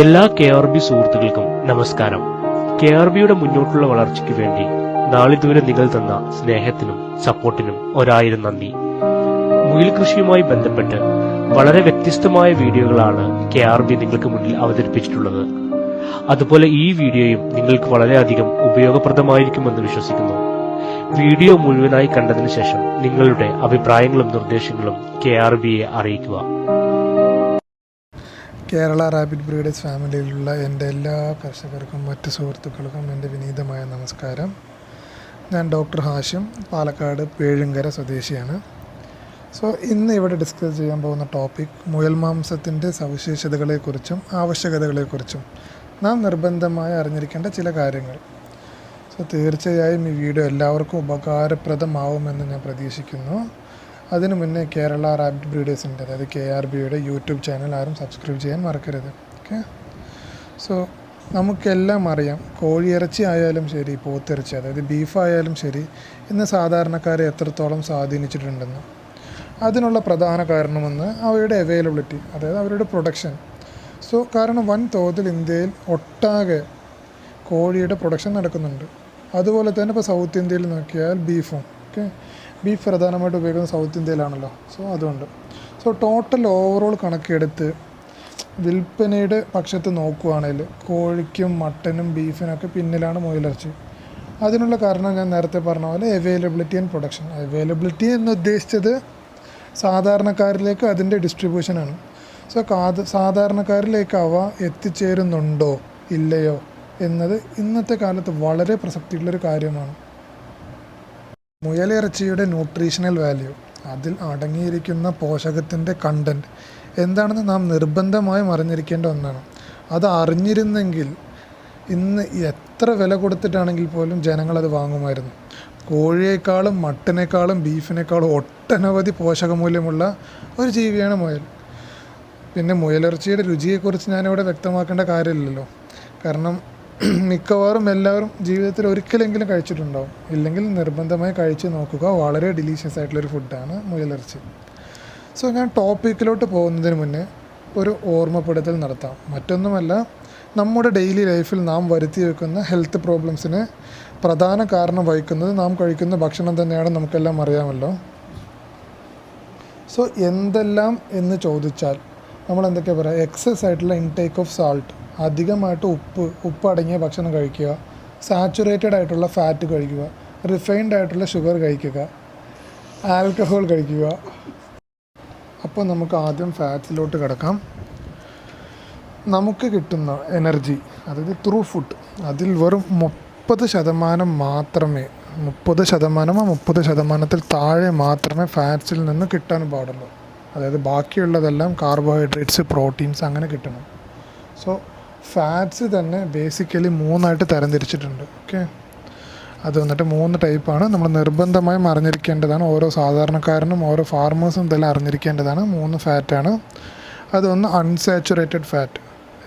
എല്ലാ KRB സുഹൃത്തുക്കൾക്കും നമസ്കാരം. KRBയുടെ മുന്നോട്ടുള്ള വളർച്ചയ്ക്ക് വേണ്ടി നാളിതുവരെ നിങ്ങൾ തന്ന സ്നേഹത്തിനും സപ്പോർട്ടിനും 1000 നന്ദി. മുയൽ കൃഷിയുമായി ബന്ധപ്പെട്ട് വളരെ വ്യത്യസ്തമായ വീഡിയോകളാണ് KRB നിങ്ങൾക്ക് മുന്നിൽ അവതരിപ്പിച്ചിട്ടുള്ളത്. അതുപോലെ ഈ വീഡിയോയും നിങ്ങൾക്ക് വളരെയധികം ഉപയോഗപ്രദമായിരിക്കുമെന്ന് വിശ്വസിക്കുന്നു. വീഡിയോ മുഴുവനായി കണ്ടതിനു ശേഷം നിങ്ങളുടെ അഭിപ്രായങ്ങളും നിർദ്ദേശങ്ങളും KRBയെ അറിയിക്കുക. കേരള റാബിറ്റ് ബ്രീഡേഴ്സ് ഫാമിലിയിലുള്ള എൻ്റെ എല്ലാ കർഷകർക്കും മറ്റ് സുഹൃത്തുക്കൾക്കും എൻ്റെ വിനീതമായ നമസ്കാരം. ഞാൻ ഡോക്ടർ ഹാഷിം, പാലക്കാട് പേഴുങ്കര സ്വദേശിയാണ്. ഇന്ന് ഇവിടെ ഡിസ്കസ് ചെയ്യാൻ പോകുന്ന ടോപ്പിക് മുയൽ മാംസത്തിൻ്റെ സവിശേഷതകളെക്കുറിച്ചും ആവശ്യകതകളെക്കുറിച്ചും നാം നിർബന്ധമായി അറിഞ്ഞിരിക്കേണ്ട ചില കാര്യങ്ങൾ. തീർച്ചയായും ഈ വീഡിയോ എല്ലാവർക്കും ഉപകാരപ്രദമാവുമെന്ന് ഞാൻ പ്രതീക്ഷിക്കുന്നു. അതിനു മുന്നേ കേരള റാബിറ്റ് ബ്രീഡേഴ്സിൻ്റെ അതായത് KRBയുടെ യൂട്യൂബ് ചാനൽ ആരും സബ്സ്ക്രൈബ് ചെയ്യാൻ മറക്കരുത്. ഓക്കെ, നമുക്കെല്ലാം അറിയാം, കോഴിയിറച്ചി ആയാലും ശരി, പോത്തിറച്ചി അതായത് ബീഫായാലും ശരി, ഇന്ന് സാധാരണക്കാരെ എത്രത്തോളം സ്വാധീനിച്ചിട്ടുണ്ടെന്ന്. അതിനുള്ള പ്രധാന കാരണമെന്ന് അവയുടെ അവൈലബിലിറ്റി, അതായത് അവരുടെ പ്രൊഡക്ഷൻ. കാരണം വൻതോതിൽ ഇന്ത്യയിൽ ഒട്ടാകെ കോഴിയുടെ പ്രൊഡക്ഷൻ നടക്കുന്നുണ്ട്. അതുപോലെ തന്നെ ഇപ്പോൾ സൗത്ത് ഇന്ത്യയിൽ നോക്കിയാൽ ബീഫും ബീഫ് പ്രധാനമായിട്ട് ഉപയോഗിക്കുന്നത് സൗത്ത് ഇന്ത്യയിലാണല്ലോ. അതുകൊണ്ട് ടോട്ടൽ ഓവറോൾ കണക്കെടുത്ത് വിൽപ്പനയുടെ പക്ഷത്ത് നോക്കുകയാണെങ്കിൽ കോഴിക്കും മട്ടനും ബീഫിനൊക്കെ പിന്നിലാണ് മുയലിറച്ചി. അതിനുള്ള കാരണം ഞാൻ നേരത്തെ പറഞ്ഞ പോലെ അവൈലബിലിറ്റി ആൻഡ് പ്രൊഡക്ഷൻ. അവൈലബിലിറ്റി എന്ന് ഉദ്ദേശിച്ചത് സാധാരണക്കാരിലേക്ക് അതിൻ്റെ ഡിസ്ട്രിബ്യൂഷനാണ്. സാധാരണക്കാരിലേക്ക് അവ എത്തിച്ചേരുന്നുണ്ടോ ഇല്ലയോ എന്നത് ഇന്നത്തെ കാലത്ത് വളരെ പ്രസക്തിയുള്ളൊരു കാര്യമാണ്. മുയലിറച്ചിയുടെ ന്യൂട്രീഷണൽ വാല്യൂ, അതിൽ അടങ്ങിയിരിക്കുന്ന പോഷകത്തിൻ്റെ കണ്ടൻറ്റ് എന്താണെന്ന് നാം നിർബന്ധമായും അറിഞ്ഞിരിക്കേണ്ട ഒന്നാണ്. അത് അറിഞ്ഞിരുന്നെങ്കിൽ ഇന്ന് എത്ര വില കൊടുത്തിട്ടാണെങ്കിൽ പോലും ജനങ്ങളത് വാങ്ങുമായിരുന്നു. കോഴിയേക്കാളും മട്ടനേക്കാളും ബീഫിനേക്കാളും ഒട്ടനവധി പോഷകമൂല്യമുള്ള ഒരു ജീവിയാണ് മുയൽ. പിന്നെ മുയലിറച്ചിയുടെ രുചിയെക്കുറിച്ച് ഞാനിവിടെ വ്യക്തമാക്കേണ്ട കാര്യമില്ലല്ലോ, കാരണം മിക്കവാറും എല്ലാവരും ജീവിതത്തിൽ ഒരിക്കലെങ്കിലും കഴിച്ചിട്ടുണ്ടാവും. ഇല്ലെങ്കിൽ നിർബന്ധമായി കഴിച്ച് നോക്കുക. വളരെ ഡിലീഷ്യസ് ആയിട്ടുള്ളൊരു ഫുഡാണ് മുയലിറച്ചി. ഞാൻ ടോപ്പിക്കിലോട്ട് പോകുന്നതിന് മുന്നേ ഒരു ഓർമ്മപ്പെടുത്തൽ നടത്താം. മറ്റൊന്നുമല്ല, നമ്മുടെ ഡെയിലി ലൈഫിൽ നാം വരുത്തി വെക്കുന്ന ഹെൽത്ത് പ്രോബ്ലംസിന് പ്രധാന കാരണം വഹിക്കുന്നത് നാം കഴിക്കുന്ന ഭക്ഷണം തന്നെയാണ്, നമുക്കെല്ലാം അറിയാമല്ലോ. എന്തെല്ലാം എന്ന് ചോദിച്ചാൽ നമ്മൾ എന്തൊക്കെയാണ് പറയുക? എക്സസ് ആയിട്ടുള്ള ഇൻടേക്ക് ഓഫ് സാൾട്ട്, അധികമായിട്ട് ഉപ്പ് അടങ്ങിയ ഭക്ഷണം കഴിക്കുക, സാച്ചുറേറ്റഡ് ആയിട്ടുള്ള ഫാറ്റ് കഴിക്കുക, റിഫൈൻഡ് ആയിട്ടുള്ള ഷുഗർ കഴിക്കുക, ആൽക്കഹോൾ കഴിക്കുക. അപ്പോൾ നമുക്ക് ആദ്യം ഫാറ്റ്സിലോട്ട് കിടക്കാം. നമുക്ക് കിട്ടുന്ന എനർജി, അതായത് ത്രൂ ഫുഡ്, അതിൽ വെറും 30% മാത്രമേ, 30%ത്തിൽ താഴെ മാത്രമേ ഫാറ്റ്സിൽ നിന്ന് കിട്ടാൻ പാടുള്ളൂ. അതായത് ബാക്കിയുള്ളതെല്ലാം കാർബോഹൈഡ്രേറ്റ്സ്, പ്രോട്ടീൻസ് അങ്ങനെ കിട്ടണം. ഫാറ്റ്സ് തന്നെ ബേസിക്കലി 3ആയിട്ട് തരംതിരിച്ചിട്ടുണ്ട്. അത് വന്നിട്ട് 3 ടൈപ്പാണ്. നമ്മൾ നിർബന്ധമായും അറിഞ്ഞിരിക്കേണ്ടതാണ്. ഓരോ സാധാരണക്കാരനും ഓരോ ഫാർമേഴ്സും ഇതെല്ലാം അറിഞ്ഞിരിക്കേണ്ടതാണ്. 3 ഫാറ്റാണ്. അതൊന്ന് unsaturated fat,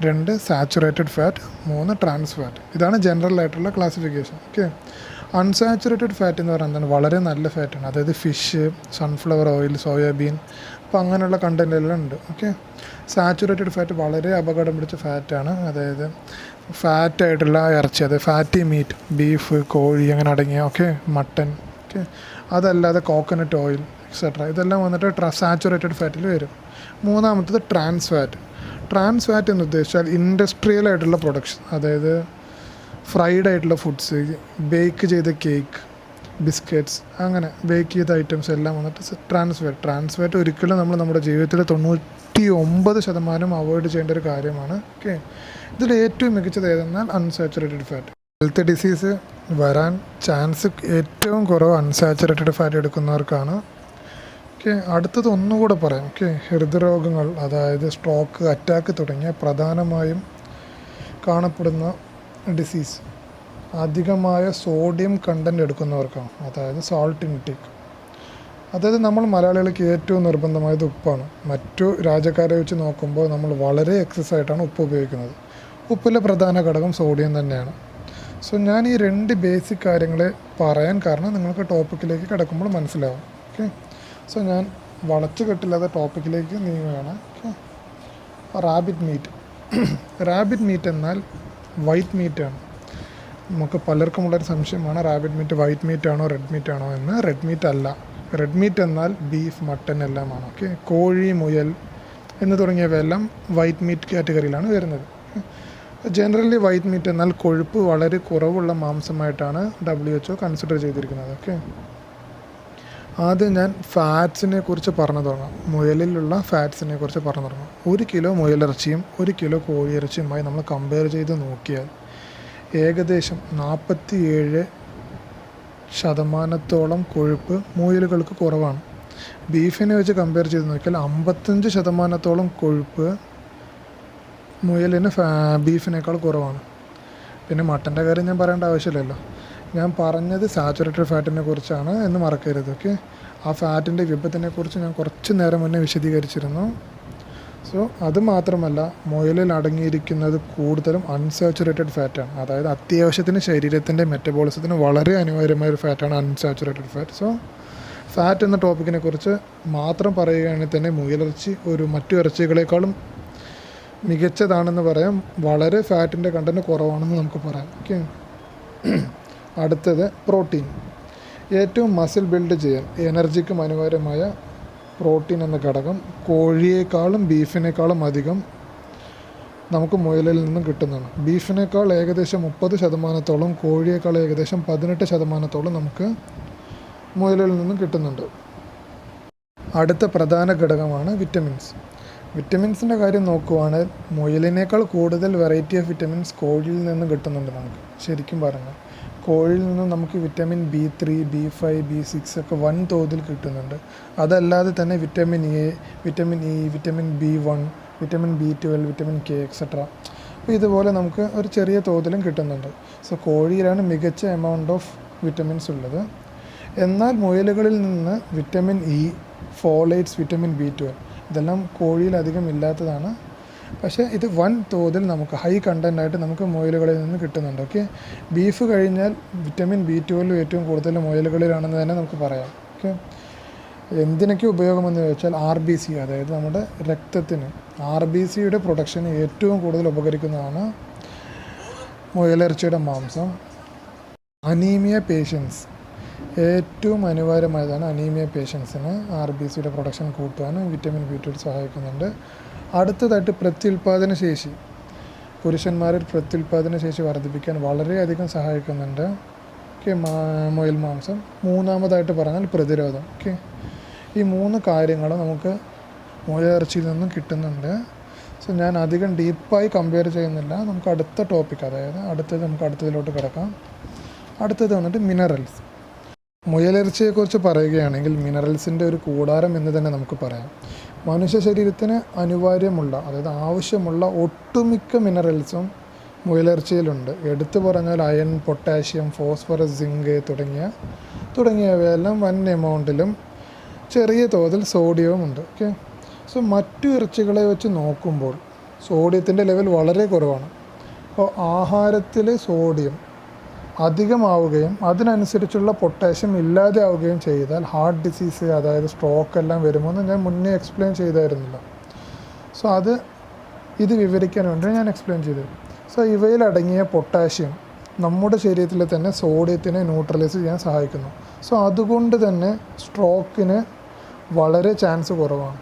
2 saturated fat, 3 trans fat. ഇതാണ് ജനറൽ ആയിട്ടുള്ള ക്ലാസിഫിക്കേഷൻ. അൺസാച്ചുറേറ്റഡ് ഫാറ്റ് എന്ന് പറയുന്നത് എന്താണ്? വളരെ നല്ല ഫാറ്റാണ്. അതായത് ഫിഷ്, സൺഫ്ലവർ ഓയിൽ, സോയാബീൻ, അപ്പോൾ അങ്ങനെയുള്ള കണ്ടൻ്റ് എല്ലാം ഉണ്ട്. സാച്ചുറേറ്റഡ് ഫാറ്റ് വളരെ അപകടം പിടിച്ച ഫാറ്റാണ്. അതായത് ഫാറ്റായിട്ടുള്ള ഇറച്ചി, അതായത് ഫാറ്റി മീറ്റ്, ബീഫ്, കോഴി അങ്ങനെ അടങ്ങിയ മട്ടൻ, അതല്ലാതെ കോക്കനട്ട് ഓയിൽ എക്സെട്ര, ഇതെല്ലാം വന്നിട്ട് സാച്ചുറേറ്റഡ് ഫാറ്റിൽ വരും. മൂന്നാമത്തത് ട്രാൻസ് ഫാറ്റ്. ട്രാൻസ് ഫാറ്റ് എന്ന് ഉദ്ദേശിച്ചാൽ ഇൻഡസ്ട്രിയൽ ആയിട്ടുള്ള പ്രൊഡക്ഷൻ, അതായത് ഫ്രൈഡ് ആയിട്ടുള്ള ഫുഡ്സ്, ബേക്ക് ചെയ്ത കേക്ക്, ബിസ്ക്കറ്റ്സ്, അങ്ങനെ ബേക്ക് ചെയ്ത ഐറ്റംസ് എല്ലാം വന്നിട്ട് ട്രാൻസ് ഫാറ്റ് ഒരിക്കലും നമ്മൾ നമ്മുടെ ജീവിതത്തിൽ 99% അവോയ്ഡ് ചെയ്യേണ്ട ഒരു കാര്യമാണ്. ഇതിൽ ഏറ്റവും മികച്ചത് ഏതെന്നാൽ അൺസാച്ചുറേറ്റഡ് ഫാറ്റ്. ഹെൽത്ത് ഡിസീസ് വരാൻ ചാൻസ് ഏറ്റവും കുറവ് അൺസാച്ചുറേറ്റഡ് ഫാറ്റ് എടുക്കുന്നവർക്കാണ്. അടുത്തത് ഒന്നുകൂടെ പറയാം. ഹൃദ്രോഗങ്ങൾ, അതായത് സ്ട്രോക്ക്, അറ്റാക്ക് തുടങ്ങിയ പ്രധാനമായും കാണപ്പെടുന്ന ഡിസീസ് അധികമായ സോഡിയം കണ്ടൻറ്റ് എടുക്കുന്നവർക്കാണ്, അതായത് സാൾട്ട് ഇൻടേക്ക്. അതായത് നമ്മൾ മലയാളികൾക്ക് ഏറ്റവും നിർബന്ധമായത് ഉപ്പാണ്. മറ്റു രാജ്യക്കാരെ വെച്ച് നോക്കുമ്പോൾ നമ്മൾ വളരെ എക്സസ് ആയിട്ടാണ് ഉപ്പ് ഉപയോഗിക്കുന്നത്. ഉപ്പിലെ പ്രധാന ഘടകം സോഡിയം തന്നെയാണ്. ഞാൻ ഈ 2 ബേസിക് കാര്യങ്ങളെ പറയാൻ കാരണം നിങ്ങൾക്ക് ടോപ്പിക്കിലേക്ക് കിടക്കുമ്പോൾ മനസ്സിലാവും. ഞാൻ വളച്ചു കെട്ടില്ലാതെ ടോപ്പിക്കിലേക്ക് നീങ്ങുകയാണ്. Rabbit meat. റാബിറ്റ് മീറ്റ് എന്നാൽ വൈറ്റ് മീറ്റാണ്. നമുക്ക് പലർക്കുമുള്ളൊരു സംശയമാണ് റാബിറ്റ് മീറ്റ് വൈറ്റ് മീറ്റ് ആണോ റെഡ് മീറ്റ് ആണോ എന്ന്. റെഡ് മീറ്റ് അല്ല. റെഡ് മീറ്റ് എന്നാൽ ബീഫ്, മട്ടൻ എല്ലാമാണ്. ഓക്കെ, കോഴി, മുയൽ എന്ന് തുടങ്ങിയവയെല്ലാം വൈറ്റ് മീറ്റ് കാറ്റഗറിയിലാണ് വരുന്നത്. ജനറലി വൈറ്റ് മീറ്റ് എന്നാൽ കൊഴുപ്പ് വളരെ കുറവുള്ള മാംസമായിട്ടാണ് WHO കൺസിഡർ ചെയ്തിരിക്കുന്നത്. ഓക്കെ, ആദ്യം ഞാൻ ഫാറ്റ്സിനെ കുറിച്ച് പറഞ്ഞു തുടങ്ങാം. മുയലിലുള്ള ഫാറ്റ്സിനെ കുറിച്ച് പറഞ്ഞു തുടങ്ങാം. 1 കിലോ മുയലിറച്ചിയും 1 കിലോ കോഴിയിറച്ചിയുമായി നമ്മൾ കമ്പയർ ചെയ്ത് നോക്കിയാൽ ഏകദേശം 47% കൊഴുപ്പ് മുയലുകൾക്ക് കുറവാണ്. ബീഫിനെ വെച്ച് കമ്പയർ ചെയ്ത് നോക്കിയാൽ 55% കൊഴുപ്പ് മുയലിന് ബീഫിനേക്കാൾ കുറവാണ്. പിന്നെ മട്ടൻ്റെ കാര്യം ഞാൻ പറയേണ്ട ആവശ്യമില്ലല്ലോ. ഞാൻ പറഞ്ഞത് സാച്ചുറേറ്റഡ് ഫാറ്റിനെ കുറിച്ചാണ് എന്ന് മറക്കരുത്. ഓക്കെ, ആ ഫാറ്റിൻ്റെ വിഭവത്തിനെ കുറിച്ച് ഞാൻ കുറച്ച് നേരം മുന്നേ വിശദീകരിച്ചിരുന്നു. സോ അത് മാത്രമല്ല, മുയലിൽ അടങ്ങിയിരിക്കുന്നത് കൂടുതലും അൺസാച്ചുറേറ്റഡ് ഫാറ്റാണ്. അതായത് അത്യാവശ്യത്തിന് ശരീരത്തിൻ്റെ മെറ്റബോളിസത്തിന് വളരെ അനിവാര്യമായ ഒരു ഫാറ്റാണ് അൺസാച്ചുറേറ്റഡ് ഫാറ്റ്. സോ ഫാറ്റ് എന്ന ടോപ്പിക്കിനെ കുറിച്ച് മാത്രം പറയുകയാണെങ്കിൽ തന്നെ മുയലിറച്ചി മറ്റു ഇറച്ചികളെക്കാളും മികച്ചതാണെന്ന് പറയാം. വളരെ ഫാറ്റിൻ്റെ കണ്ടൻറ്റ് കുറവാണെന്ന് നമുക്ക് പറയാം. ഓക്കെ, അടുത്തത് പ്രോട്ടീൻ. ഏറ്റവും മസിൽ ബിൽഡ് ചെയ്യാൻ എനർജിക്കും അനിവാര്യമായ പ്രോട്ടീൻ എന്ന ഘടകം കോഴിയേക്കാളും ബീഫിനേക്കാളും അധികം നമുക്ക് മുയലിൽ നിന്നും കിട്ടുന്നതാണ്. ബീഫിനേക്കാൾ ഏകദേശം 30%, കോഴിയേക്കാൾ ഏകദേശം 18% നമുക്ക് മുയലിൽ നിന്നും കിട്ടുന്നുണ്ട്. അടുത്ത പ്രധാന ഘടകമാണ് വിറ്റമിൻസ്. വിറ്റമിൻസിൻ്റെ കാര്യം നോക്കുവാണെങ്കിൽ മുയലിനേക്കാൾ കൂടുതൽ വെറൈറ്റി ഓഫ് വിറ്റമിൻസ് കോഴിയിൽ നിന്ന് കിട്ടുന്നുണ്ട് നമുക്ക്. ശരിക്കും പറഞ്ഞാൽ കോഴിയിൽ നിന്നും നമുക്ക് വിറ്റമിൻ B3, B5, B6 ഒക്കെ വൻതോതിൽ കിട്ടുന്നുണ്ട്. അതല്ലാതെ തന്നെ vitamin A, vitamin E, vitamin B1, vitamin B12, vitamin K etcetera. അപ്പോൾ ഇതുപോലെ നമുക്ക് ഒരു ചെറിയ തോതിലും കിട്ടുന്നുണ്ട്. സോ കോഴിയിലാണ് മികച്ച എമൗണ്ട് ഓഫ് വിറ്റമിൻസ് ഉള്ളത്. എന്നാൽ മുയലുകളിൽ നിന്ന് വിറ്റമിൻ ഇ, ഫോളേറ്റ്സ്, വിറ്റമിൻ B12 ഇതെല്ലാം കോഴിയിൽ അധികം ഇല്ലാത്തതാണ്. പക്ഷേ ഇത് വൻ തോതിൽ നമുക്ക് ഹൈ കണ്ടൻ്റായിട്ട് നമുക്ക് മുയലുകളിൽ നിന്ന് കിട്ടുന്നുണ്ട്. ഓക്കെ, ബീഫ് കഴിഞ്ഞാൽ വിറ്റമിൻ B12 ഏറ്റവും കൂടുതൽ മുയലുകളിലാണെന്ന് തന്നെ നമുക്ക് പറയാം. ഓക്കെ, എന്തിനൊക്കെ ഉപയോഗമെന്ന് ചോദിച്ചാൽ RBC, അതായത് നമ്മുടെ രക്തത്തിന് RBCയുടെ പ്രൊഡക്ഷന് ഏറ്റവും കൂടുതൽ ഉപകരിക്കുന്നതാണ് മുയലിറച്ചിയുടെ മാംസം. അനീമിയ പേഷ്യൻസ് ഏറ്റവും അനിവാര്യമായതാണ്. അനീമിയ പേഷ്യൻസിന് RBCയുടെ പ്രൊഡക്ഷൻ കൂട്ടാനും വിറ്റമിൻ B12 സഹായിക്കുന്നുണ്ട്. അടുത്തതായിട്ട് പ്രത്യുൽപാദന ശേഷി. പുരുഷന്മാരിൽ പ്രത്യുൽപാദന ശേഷി വർദ്ധിപ്പിക്കാൻ വളരെയധികം സഹായിക്കുന്നുണ്ട്. ഓക്കെ, മുയൽ മാംസം. മൂന്നാമതായിട്ട് പറഞ്ഞാൽ പ്രതിരോധം. ഓക്കെ, ഈ 3 കാര്യങ്ങൾ നമുക്ക് മുയലിറച്ചിയിൽ നിന്നും കിട്ടുന്നുണ്ട്. സോ ഞാൻ അധികം ഡീപ്പായി കമ്പയർ ചെയ്യുന്നില്ല. നമുക്ക് അടുത്ത ടോപ്പിക്, അതായത് അടുത്തതിലോട്ട് കിടക്കാം. അടുത്തത് വന്നിട്ട് മിനറൽസ്. മുയലിറച്ചിയെക്കുറിച്ച് പറയുകയാണെങ്കിൽ മിനറൽസിൻ്റെ ഒരു കൂടാരം എന്ന് തന്നെ നമുക്ക് പറയാം. മനുഷ്യ ശരീരത്തിന് അനിവാര്യമുള്ള, അതായത് ആവശ്യമുള്ള ഒട്ടുമിക്ക മിനറൽസും മുയലിറച്ചിയിലുണ്ട്. എടുത്തു പറഞ്ഞാൽ അയൺ, പൊട്ടാഷ്യം, ഫോസ്ഫറസ്, സിങ്ക് തുടങ്ങിയവയെല്ലാം വൻ എമൗണ്ടിലും ചെറിയ തോതിൽ സോഡിയവും ഉണ്ട്. ഓക്കെ, സോ മറ്റു ഇറച്ചികളെ വെച്ച് നോക്കുമ്പോൾ സോഡിയത്തിൻ്റെ ലെവൽ വളരെ കുറവാണ്. അപ്പോൾ ആഹാരത്തിൽ സോഡിയം അധികമാവുകയും അതിനനുസരിച്ചുള്ള പൊട്ടാഷ്യം ഇല്ലാതെ ആവുകയും ചെയ്താൽ ഹാർട്ട് ഡിസീസ്, അതായത് സ്ട്രോക്ക് എല്ലാം വരുമെന്ന് ഞാൻ മുന്നേ എക്സ്പ്ലെയിൻ ചെയ്തായിരുന്നില്ല. സോ ഇത് വിവരിക്കാൻ വേണ്ടി ഞാൻ എക്സ്പ്ലെയിൻ ചെയ്തത്. സോ ഇവയിലടങ്ങിയ പൊട്ടാഷ്യം നമ്മുടെ ശരീരത്തിൽ തന്നെ സോഡിയത്തിനെ ന്യൂട്രലൈസ് ചെയ്യാൻ സഹായിക്കുന്നു. സോ അതുകൊണ്ട് തന്നെ സ്ട്രോക്കിന് വളരെ ചാൻസ് കുറവാണ്.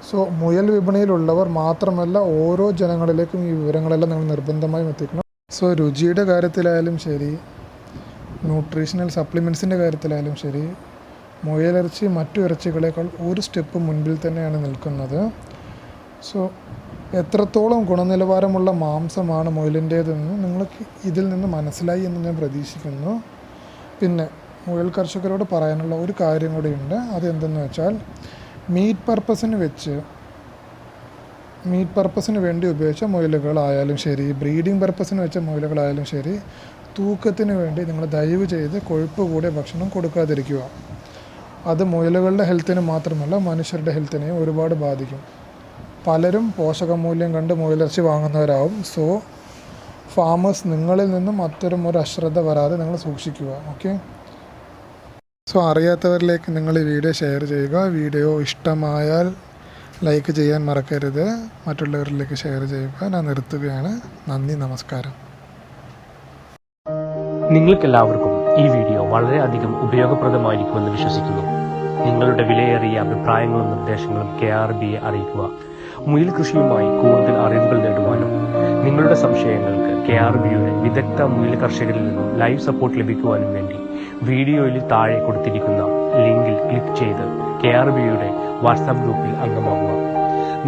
സോ മുയൽ വിപണിയിലുള്ളവർ മാത്രമല്ല, ഓരോ ജനങ്ങളിലേക്കും ഈ വിവരങ്ങളെല്ലാം നിങ്ങൾ നിർബന്ധമായും എത്തിക്കണം. സോ രുചിയുടെ കാര്യത്തിലായാലും ശരി, ന്യൂട്രീഷണൽ സപ്ലിമെൻറ്റ്സിൻ്റെ കാര്യത്തിലായാലും ശരി, മുയലിറച്ചി മറ്റു ഇറച്ചികളേക്കാൾ ഒരു സ്റ്റെപ്പ് മുൻപിൽ തന്നെയാണ് നിൽക്കുന്നത്. സോ എത്രത്തോളം ഗുണനിലവാരമുള്ള മാംസമാണ് മുയലിൻ്റേതെന്ന് നിങ്ങൾക്ക് ഇതിൽ നിന്ന് മനസ്സിലായി എന്ന് ഞാൻ പ്രതീക്ഷിക്കുന്നു. പിന്നെ മുയൽ കർഷകരോട് പറയാനുള്ള ഒരു കാര്യം കൂടിയുണ്ട്. അതെന്തെന്ന് വെച്ചാൽ മീറ്റ് പർപ്പസിന് വേണ്ടി ഉപയോഗിച്ച മുയലുകളായാലും ശരി, ബ്രീഡിംഗ് പർപ്പസിന് വെച്ച മുയലുകളായാലും ശരി, തൂക്കത്തിന് വേണ്ടി നിങ്ങൾ ദയവ് ചെയ്ത് കൊഴുപ്പ് കൂടിയ ഭക്ഷണം കൊടുക്കാതിരിക്കുക. അത് മുയലുകളുടെ ഹെൽത്തിന് മാത്രമല്ല മനുഷ്യരുടെ ഹെൽത്തിനെയും ഒരുപാട് ബാധിക്കും. പലരും പോഷകമൂല്യം കണ്ട് മുയലിറച്ചി വാങ്ങുന്നവരാവും. സോ ഫാമേഴ്സ്, നിങ്ങളിൽ നിന്നും അത്തരം ഒരു അശ്രദ്ധ വരാതെ നിങ്ങൾ സൂക്ഷിക്കുക. ഓക്കെ, സോ അറിയാത്തവരിലേക്ക് നിങ്ങൾ ഈ വീഡിയോ ഷെയർ ചെയ്യുക. വീഡിയോ ഇഷ്ടമായാൽ ലൈക്ക് ചെയ്യാൻ മറക്കരുത്. മറ്റുള്ളവരിലേക്ക് ഷെയർ ചെയ്യുക. ഞാൻ നിർത്തുകയാണ്. നന്ദി, നമസ്കാരം. നിങ്ങൾക്കെല്ലാവർക്കും ഈ വീഡിയോ വളരെയധികം ഉപയോഗപ്രദമായിരിക്കുമെന്ന് വിശ്വസിക്കുന്നു. നിങ്ങളുടെ വിലയേറിയ അഭിപ്രായങ്ങളും നിർദ്ദേശങ്ങളും KRBയെ അറിയിക്കുക. മുയൽ കൃഷിയുമായി കൂടുതൽ അറിവുകൾ നേടുവാനും നിങ്ങളുടെ സംശയങ്ങൾക്ക് KRBയുടെ വിദഗ്ധ മുയൽ കർഷകരിൽ നിന്നും ലൈവ് സപ്പോർട്ട് ലഭിക്കുവാനും വേണ്ടി വീഡിയോയിൽ താഴെ കൊടുത്തിരിക്കുന്ന ലിങ്കിൽ ക്ലിക്ക് ചെയ്ത് KRBയുടെ വാട്സാപ്പ് ഗ്രൂപ്പിൽ അംഗമാകുക.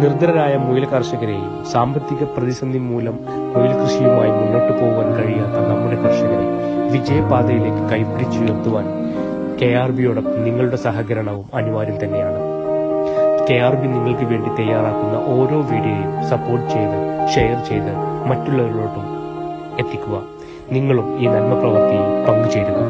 നിർധനരായ മുയൽ കർഷകരെയും സാമ്പത്തിക പ്രതിസന്ധി മൂലം മുയൽ കൃഷിയുമായി മുന്നോട്ട് പോകാൻ കഴിയാത്ത നമ്മുടെ കർഷകരെ വിജയപാതയിലേക്ക് കൈപ്പിടിച്ചുയർത്തുവാൻ KRBയോടൊപ്പം നിങ്ങളുടെ സഹകരണവും അനിവാര്യം തന്നെയാണ്. KRB നിങ്ങൾക്ക് വേണ്ടി തയ്യാറാക്കുന്ന ഓരോ വീഡിയോയും സപ്പോർട്ട് ചെയ്ത് ഷെയർ ചെയ്ത് മറ്റുള്ളവരിലോട്ടും എത്തിക്കുക. നിങ്ങളും ഈ നന്മ പ്രവൃത്തിയിൽ പങ്കുചേരുക.